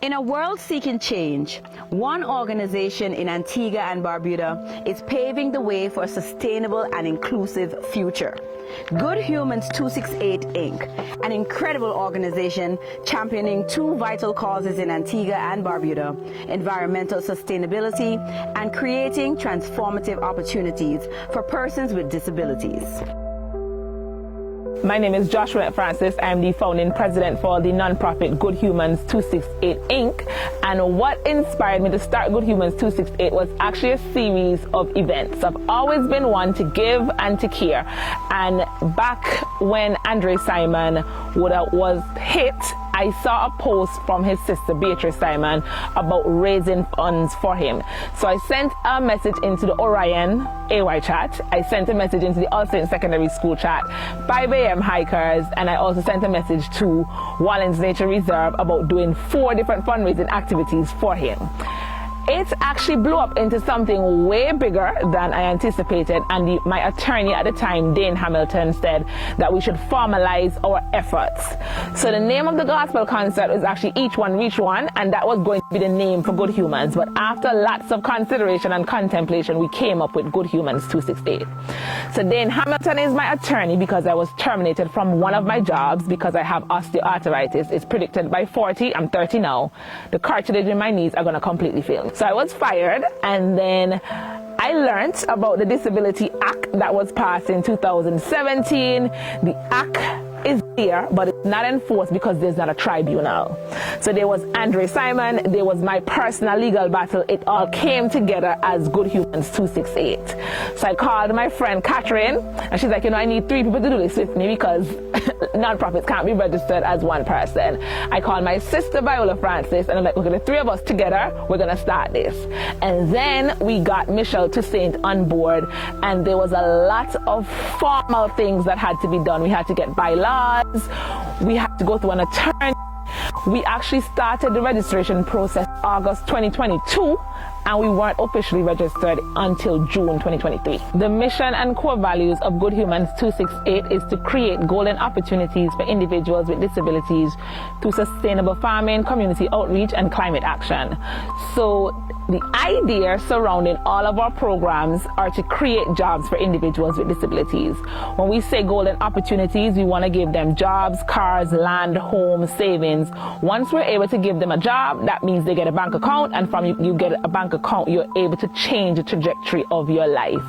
In a world seeking change, one organization in Antigua and Barbuda is paving the way for a sustainable and inclusive future. Good Humans 268 Inc., an incredible organization championing two vital causes in Antigua and Barbuda: environmental sustainability and creating transformative opportunities for persons with disabilities. My name is Joshua Francis. I am the founding president for the nonprofit Good Humans 268 Inc. And what inspired me to start Good Humans 268 was actually a series of events. I've always been one to give and to care. And back when Andre Simon was hit, I saw a post from his sister Beatrice Simon about raising funds for him. So I sent a message into the Orion AY chat. I sent a message into the All Saints Secondary School chat, 5 a.m. hikers, and I also sent a message to Wallens Nature Reserve about doing 4 different fundraising activities for him. It actually blew up into something way bigger than I anticipated, and my attorney at the time, Dane Hamilton, said that we should formalize our efforts. So the name of the gospel concert is actually Each One Reach One, and that was going to be the name for Good Humans. But after lots of consideration and contemplation, we came up with Good Humans 268. So Dane Hamilton is my attorney because I was terminated from one of my jobs because I have osteoarthritis. It's predicted by 40, I'm 30 now. The cartilage in my knees are going to completely fail. So I was fired, and then I learned about the Disability Act that was passed in 2017. The act is there, but it's not enforced because there's not a tribunal. So there was Andre Simon, there was my personal legal battle. It all came together as Good Humans 268. So I called my friend Catherine, and she's like, I need 3 people to do this with me because nonprofits can't be registered as one person. I called my sister Viola Francis, and I'm like, okay, the 3 of us together, we're gonna start this. And then we got Michelle Toussaint on board, and there was a lot of formal things that had to be done. We had to get bylaws, we had to go through an attorney. We actually started the registration process August 2022, and we weren't officially registered until June 2023. The mission and core values of Good Humans 268 is to create golden opportunities for individuals with disabilities through sustainable farming, community outreach, and climate action. So the idea surrounding all of our programs are to create jobs for individuals with disabilities. When we say golden opportunities, we want to give them jobs, cars, land, home, savings. Once we're able to give them a job, that means they get a bank account, and from you get a bank account, you're able to change the trajectory of your life.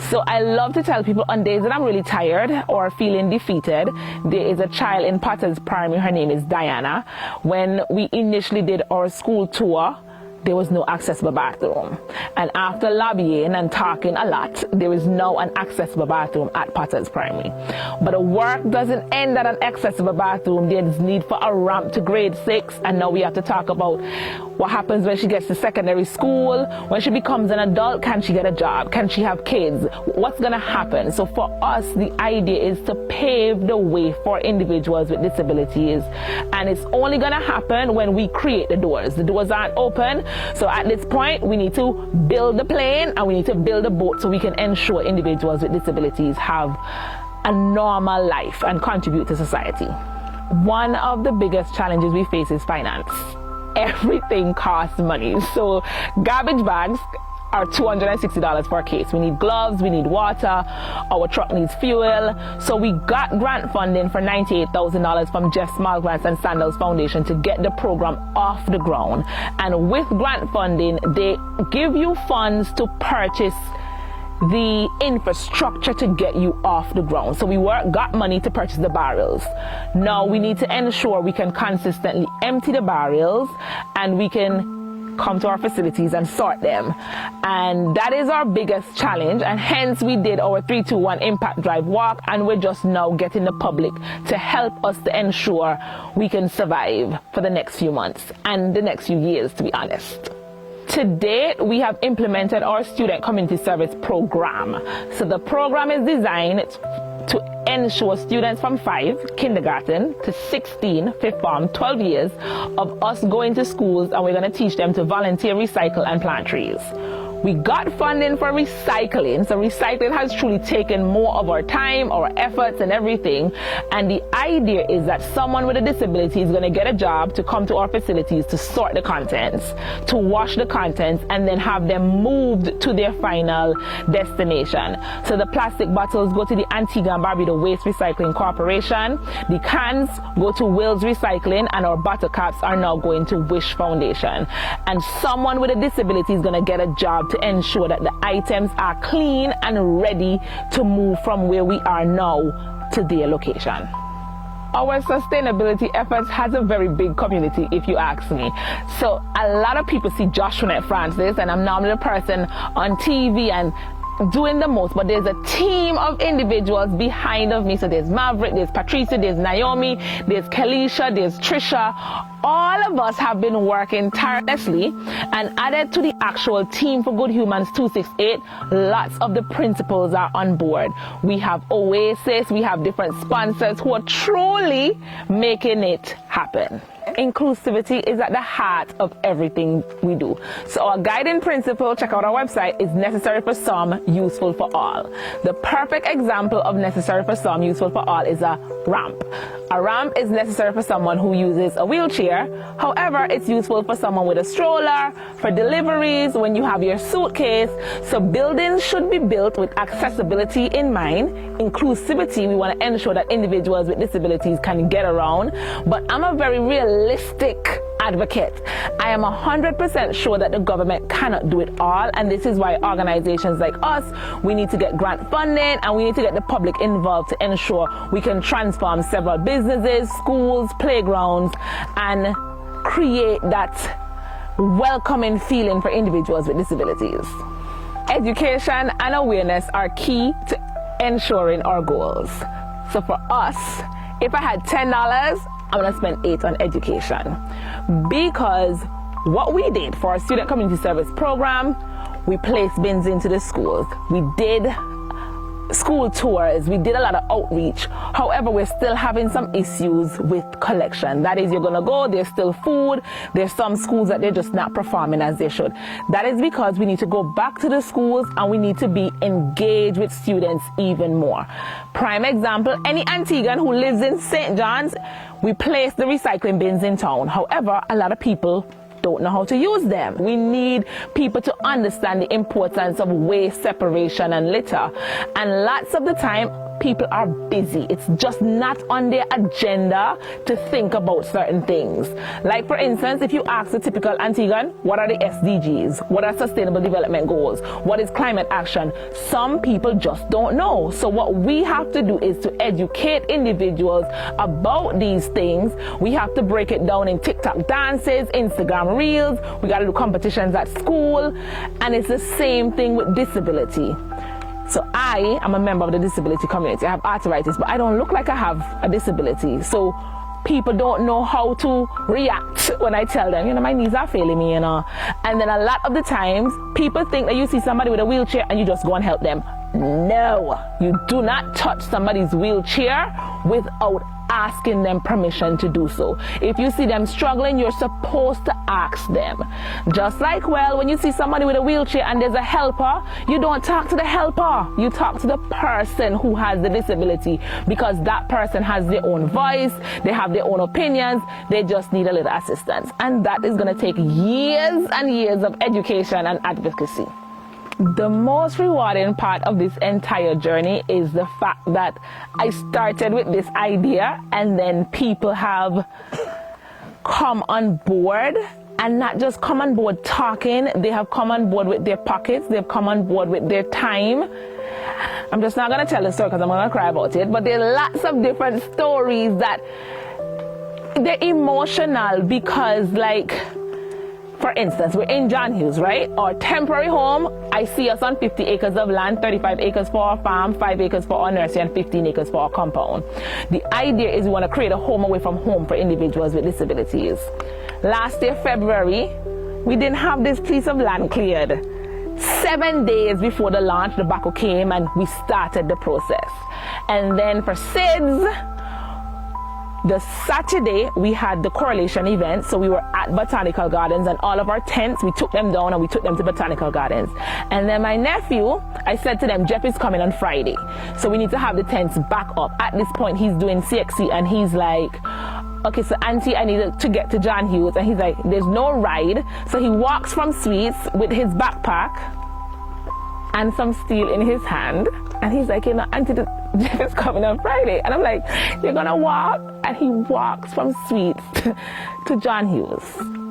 So I love to tell people on days that I'm really tired or feeling defeated, there is a child in Potter's Primary, her name is Diana. When we initially did our school tour, there was no accessible bathroom. And after lobbying and talking a lot, there is now an accessible bathroom at Potter's Primary. But the work doesn't end at an accessible bathroom. There's need for a ramp to grade 6, and now we have to talk about what happens when she gets to secondary school. When she becomes an adult, can she get a job? Can she have kids? What's gonna happen? So for us, the idea is to pave the way for individuals with disabilities. And it's only gonna happen when we create the doors. The doors aren't open. So at this point, we need to build the plane and we need to build a boat so we can ensure individuals with disabilities have a normal life and contribute to society. One of the biggest challenges we face is finance. Everything costs money. So garbage bags are $260 per case. We need gloves, we need water, our truck needs fuel. So we got grant funding for $98,000 from Jeff Small Grants and Sandals Foundation to get the program off the ground. And with grant funding, they give you funds to purchase the infrastructure to get you off the ground. So we got money to purchase the barrels. Now we need to ensure we can consistently empty the barrels and we can come to our facilities and sort them. And that is our biggest challenge, and hence we did our 321 Impact Drive walk, and we're just now getting the public to help us to ensure we can survive for the next few months and the next few years, to be honest. To date, we have implemented our student community service program. So the program is designed to ensure students from 5, kindergarten, to 16, 5th form, 12 years of us going to schools, and we're going to teach them to volunteer, recycle, and plant trees. We got funding for recycling. So recycling has truly taken more of our time, our efforts and everything. And the idea is that someone with a disability is going to get a job to come to our facilities to sort the contents, to wash the contents, and then have them moved to their final destination. So the plastic bottles go to the Antigua and Barbuda Waste Recycling Corporation. The cans go to Wills Recycling, and our bottle caps are now going to Wish Foundation. And someone with a disability is going to get a job to ensure that the items are clean and ready to move from where we are now to their location. Our sustainability efforts has a very big community, if you ask me. So a lot of people see Joshua Francis, and I'm normally the person on TV and doing the most, but there's a team of individuals behind of me. So there's Maverick, there's Patricia, there's Naomi, there's Kelisha, there's Trisha. All of us have been working tirelessly, and added to the actual team for Good Humans 268, lots of the principals are on board. We have Oasis, we have different sponsors who are truly making it happen. Inclusivity is at the heart of everything we do. So our guiding principle, check out our website, is necessary for some, useful for all. The perfect example of necessary for some, useful for all is a ramp. A ramp is necessary for someone who uses a wheelchair. However, it's useful for someone with a stroller, for deliveries, when you have your suitcase. So buildings should be built with accessibility in mind. Inclusivity, we want to ensure that individuals with disabilities can get around. But I'm a very realistic advocate. I am 100% sure that the government cannot do it all, and this is why organizations like us, we need to get grant funding, and we need to get the public involved to ensure we can transform several businesses, schools, playgrounds, and create that welcoming feeling for individuals with disabilities. Education and awareness are key to ensuring our goals. So for us, if I had $10, I'm going to spend $8 on education, because what we did for our student community service program, we placed bins into the schools. We did school tours. We did a lot of outreach. However, we're still having some issues with collection. That is, you're going to go, there's still food. There's some schools that they're just not performing as they should. That is because we need to go back to the schools, and we need to be engaged with students even more. Prime example, any Antiguan who lives in St. John's, we place the recycling bins in town. However, a lot of people don't know how to use them. We need people to understand the importance of waste separation and litter. And lots of the time, people are busy. It's just not on their agenda to think about certain things. Like, for instance, if you ask the typical Antiguan, what are the SDGs? What are sustainable development goals? What is climate action? Some people just don't know. So what we have to do is to educate individuals about these things. We have to break it down in TikTok dances, Instagram reels. We got to do competitions at school. And it's the same thing with disability. So I am a member of the disability community. I have arthritis, but I don't look like I have a disability. So people don't know how to react when I tell them, my knees are failing me, And then a lot of the times, people think that you see somebody with a wheelchair and you just go and help them. No, you do not touch somebody's wheelchair without asking them permission to do so. If you see them struggling, you're supposed to ask them. Just like, when you see somebody with a wheelchair and there's a helper, you don't talk to the helper. You talk to the person who has the disability, because that person has their own voice, they have their own opinions, they just need a little assistance. And that is going to take years and years of education and advocacy. The most rewarding part of this entire journey is the fact that I started with this idea, and then people have come on board, and not just come on board talking, they have come on board with their pockets, they've come on board with their time. I'm just not going to tell the story because I'm going to cry about it, but there are lots of different stories that they're emotional, because, for instance, we're in John Hills, right? Our temporary home, I see us on 50 acres of land, 35 acres for our farm, 5 acres for our nursery, and 15 acres for our compound. The idea is we want to create a home away from home for individuals with disabilities. Last year, February, we didn't have this piece of land cleared. 7 days before the launch, the backhoe came and we started the process. And then for SIDS, The Saturday, we had the correlation event. So we were at Botanical Gardens, and all of our tents, we took them down and we took them to Botanical Gardens. And then my nephew, I said to them, Jeff is coming on Friday. So we need to have the tents back up. At this point, he's doing CXC and he's like, okay, so auntie, I need to get to John Hughes. And he's like, there's no ride. So he walks from Sweets with his backpack and some steel in his hand. And he's like, auntie, Jeff is coming on Friday. And I'm like, you're gonna walk? And he walks from Sweets to John Hughes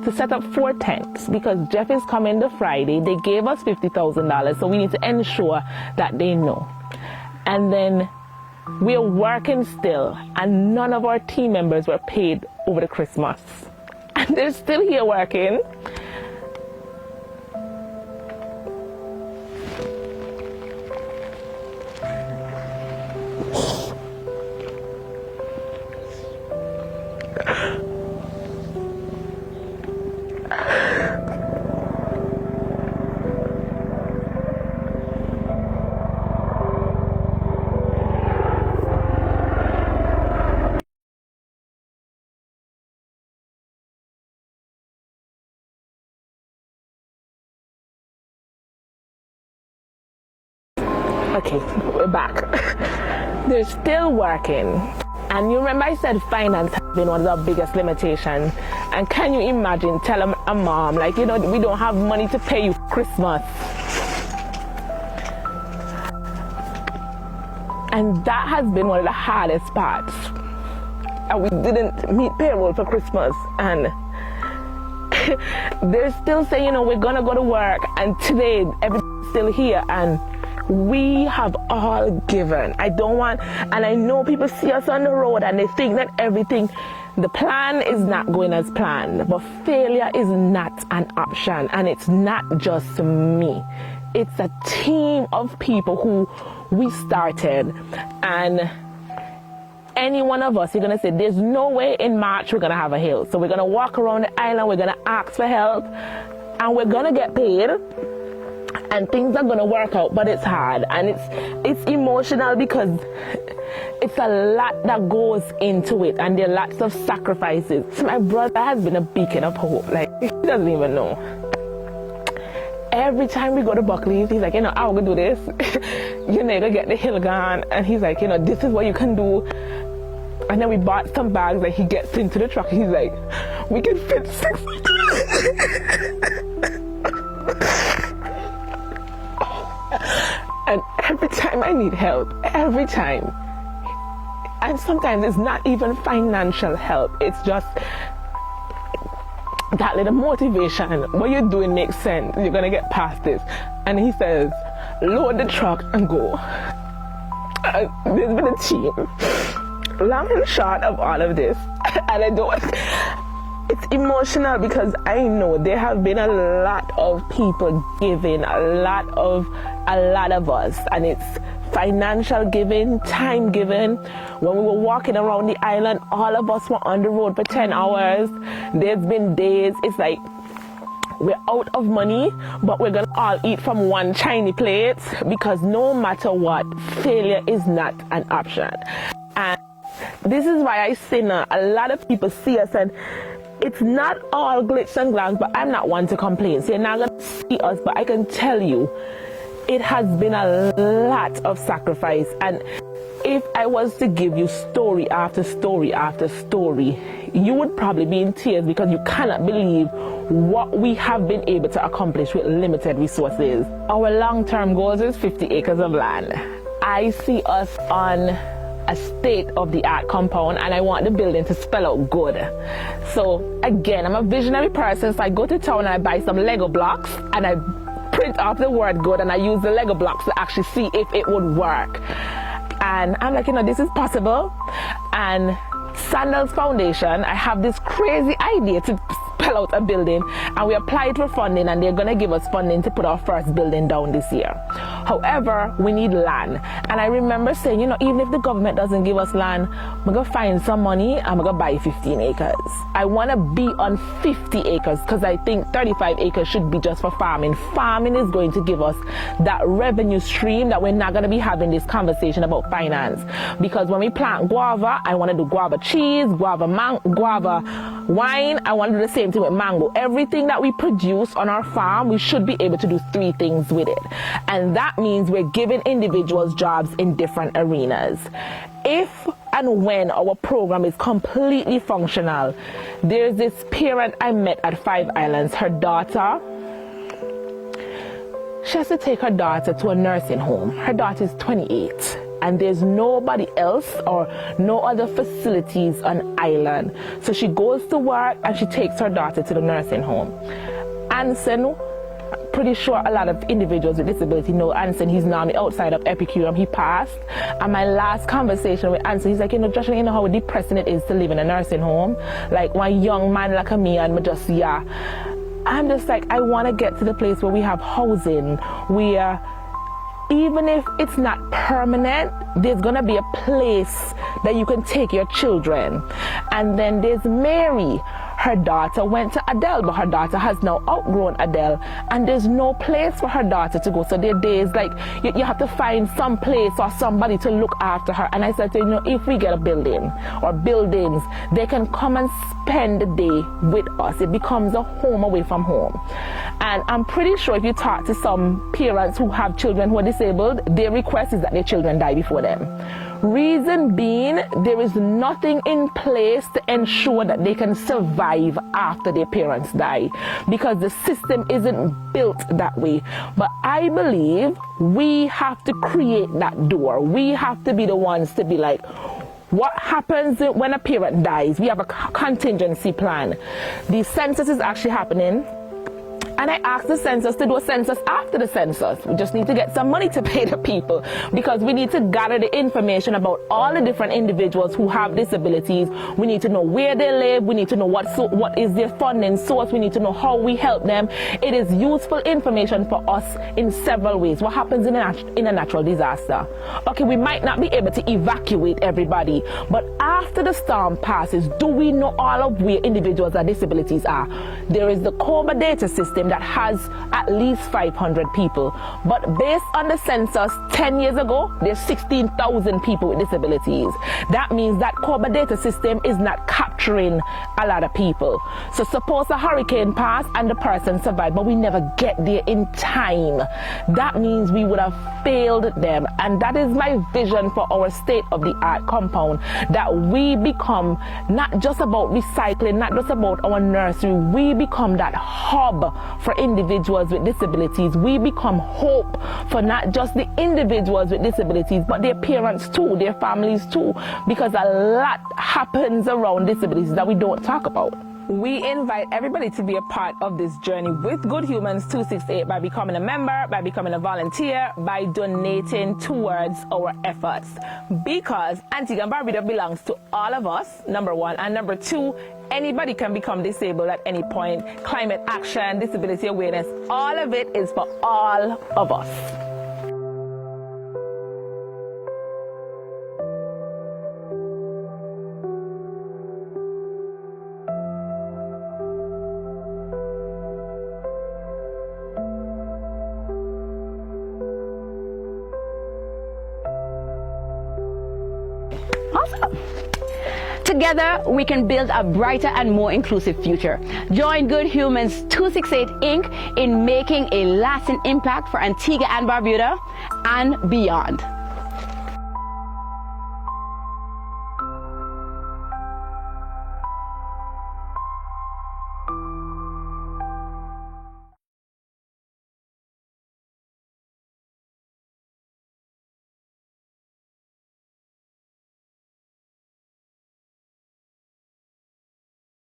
to set up 4 tents because Jeff is coming the Friday. They gave us $50,000, so we need to ensure that they know. And then we're working still, and none of our team members were paid over the Christmas. And they're still here working. Okay, we're back. They're still working. And you remember I said finance has been one of the biggest limitations. And can you imagine telling a mom, like, we don't have money to pay you for Christmas. And that has been one of the hardest parts. And we didn't meet payroll for Christmas. And they're still saying, we're gonna go to work. And today, everything's still here. And we have all given. And I know people see us on the road and they think that the plan is not going as planned, but failure is not an option. And it's not just me. It's a team of people who we started. And any one of us, you're going to say, there's no way in March we're going to have a hill. So we're going to walk around the island, we're going to ask for help, and we're going to get paid. And things are going to work out, but it's hard. And it's emotional because it's a lot that goes into it. And there are lots of sacrifices. My brother has been a beacon of hope. Like, he doesn't even know. Every time we go to Buckley's, he's like, I'm going to do this. You're going to get the hill gone. And he's like, this is what you can do. And then we bought some bags. Like, he gets into the truck. He's like, we can fit 6. And every time I need help, every time. And sometimes it's not even financial help. It's just that little motivation. What you're doing makes sense. You're going to get past this. And he says, load the truck and go. There's been a team. Long and short of all of this. And it's emotional because I know there have been a lot of people giving, a lot of us, and it's financial giving, time giving. When we were walking around the island, all of us were on the road for 10 hours. There's been days, it's like we're out of money, but we're gonna all eat from one tiny plate because no matter what, failure is not an option. And this is why I say now, a lot of people see us and it's not all glitz and glams, but I'm not one to complain. So you're not going to see us, but I can tell you, it has been a lot of sacrifice. And if I was to give you story after story after story, you would probably be in tears because you cannot believe what we have been able to accomplish with limited resources. Our long-term goals is 50 acres of land. I see us on a state-of-the-art compound, and I want the building to spell out good. So again, I'm a visionary person, so I go to town and I buy some Lego blocks and I print off the word good and I use the Lego blocks to actually see if it would work. And I'm like, this is possible. And Sandals Foundation, I have this crazy idea to spell out a building, and we applied for funding and they're going to give us funding to put our first building down this year. However, we need land. And I remember saying, even if the government doesn't give us land, I'm going to find some money, I'm going to buy 15 acres. I want to be on 50 acres because I think 35 acres should be just for farming. Farming is going to give us that revenue stream that we're not going to be having this conversation about finance. Because when we plant guava, I want to do guava cheese, guava wine. I want to do the same thing with mango. Everything that we produce on our farm, we should be able to do 3 things with it. And that means we're giving individuals jobs in different arenas. If and when our program is completely functional, there's this parent I met at 5 Islands. Her daughter, she has to take her daughter to a nursing home. Her daughter is 28. And there's nobody else or no other facilities on island. So she goes to work and she takes her daughter to the nursing home. Anson, pretty sure a lot of individuals with disability know Anson. He's now outside of Epicurium. He passed. And my last conversation with Anson, he's like, Joshua, you know how depressing it is to live in a nursing home? Like one young man like me and me just, I'm just like, I want to get to the place where we have housing, where even if it's not permanent, there's going to be a place that you can take your children. And then there's Mary. Her daughter went to Adele, but her daughter has now outgrown Adele, and there's no place for her daughter to go. So there are days like you have to find some place or somebody to look after her. And I said, if we get a building or buildings, they can come and spend the day with us. It becomes a home away from home. And I'm pretty sure if you talk to some parents who have children who are disabled, their request is that their children die before them. Reason being, there is nothing in place to ensure that they can survive after their parents die, because the system isn't built that way. But I believe we have to create that door. We have to be the ones to be like, what happens when a parent dies? We have a contingency plan. The census is actually happening. And I asked the census to do a census after the census. We just need to get some money to pay the people, because we need to gather the information about all the different individuals who have disabilities. We need to know where they live. We need to know what is their funding source. We need to know how we help them. It is useful information for us in several ways. What happens in a natural disaster? Okay, we might not be able to evacuate everybody, but after the storm passes, do we know all of where individuals with disabilities are? There is the COBA data system that has at least 500 people. But based on the census 10 years ago, there's 16,000 people with disabilities. That means that COBA data system is not capturing a lot of people. So suppose a hurricane passed and the person survived, but we never get there in time. That means we would have failed them. And that is my vision for our state-of-the-art compound, that we become not just about recycling, not just about our nursery, we become that hub for individuals with disabilities. We become hope for not just the individuals with disabilities, but their parents too, their families too, because a lot happens around disabilities that we don't talk about. We invite everybody to be a part of this journey with Good Humans 268 by becoming a member, by becoming a volunteer, by donating towards our efforts. Because Antigua and Barbuda belongs to all of us, number one, and number two, anybody can become disabled at any point. Climate action, disability awareness, all of it is for all of us. Awesome. Together, we can build a brighter and more inclusive future. Join Good Humans 268 Inc. in making a lasting impact for Antigua and Barbuda and beyond.